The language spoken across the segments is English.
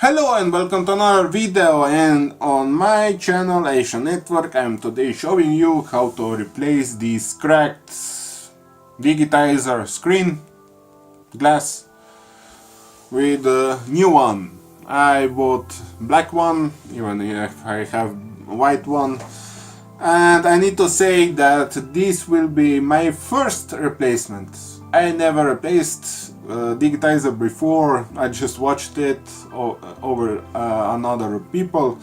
Hello and welcome to another video, and on my channel ACOnetwork I am today showing you how to replace this cracked digitizer screen glass with a new one. I bought black one, even if I have white one, and I need to say that this will be my first replacement. I never replaced digitizer before. I just watched it over another people,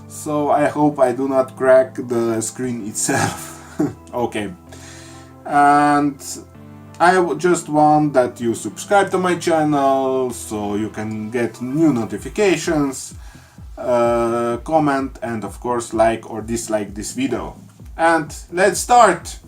so I hope I do not crack the screen itself. Okay, and I just want that you subscribe to my channel so you can get new notifications, comment, and of course like or dislike this video. And let's start!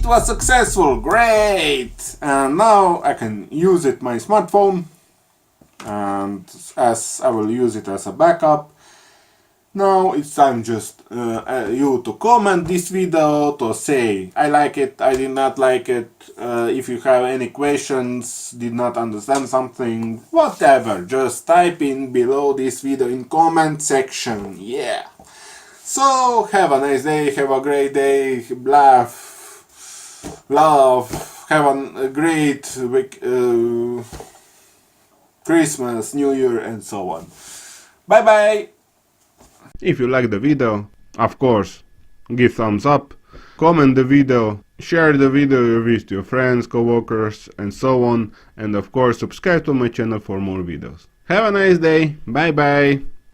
it was successful, great! And now I can use it my smartphone, and as I will use it as a backup. Now it's time just you to comment this video, to say I like it, I did not like it, if you have any questions, did not understand something, whatever, just type in below this video in comment section, yeah. So have a nice day, have a great day, laugh, love, have a great week, Christmas, New Year and so on. Bye bye! If you like the video, of course, give thumbs up, comment the video, share the video with your friends, co-workers and so on, and of course subscribe to my channel for more videos. Have a nice day, bye bye!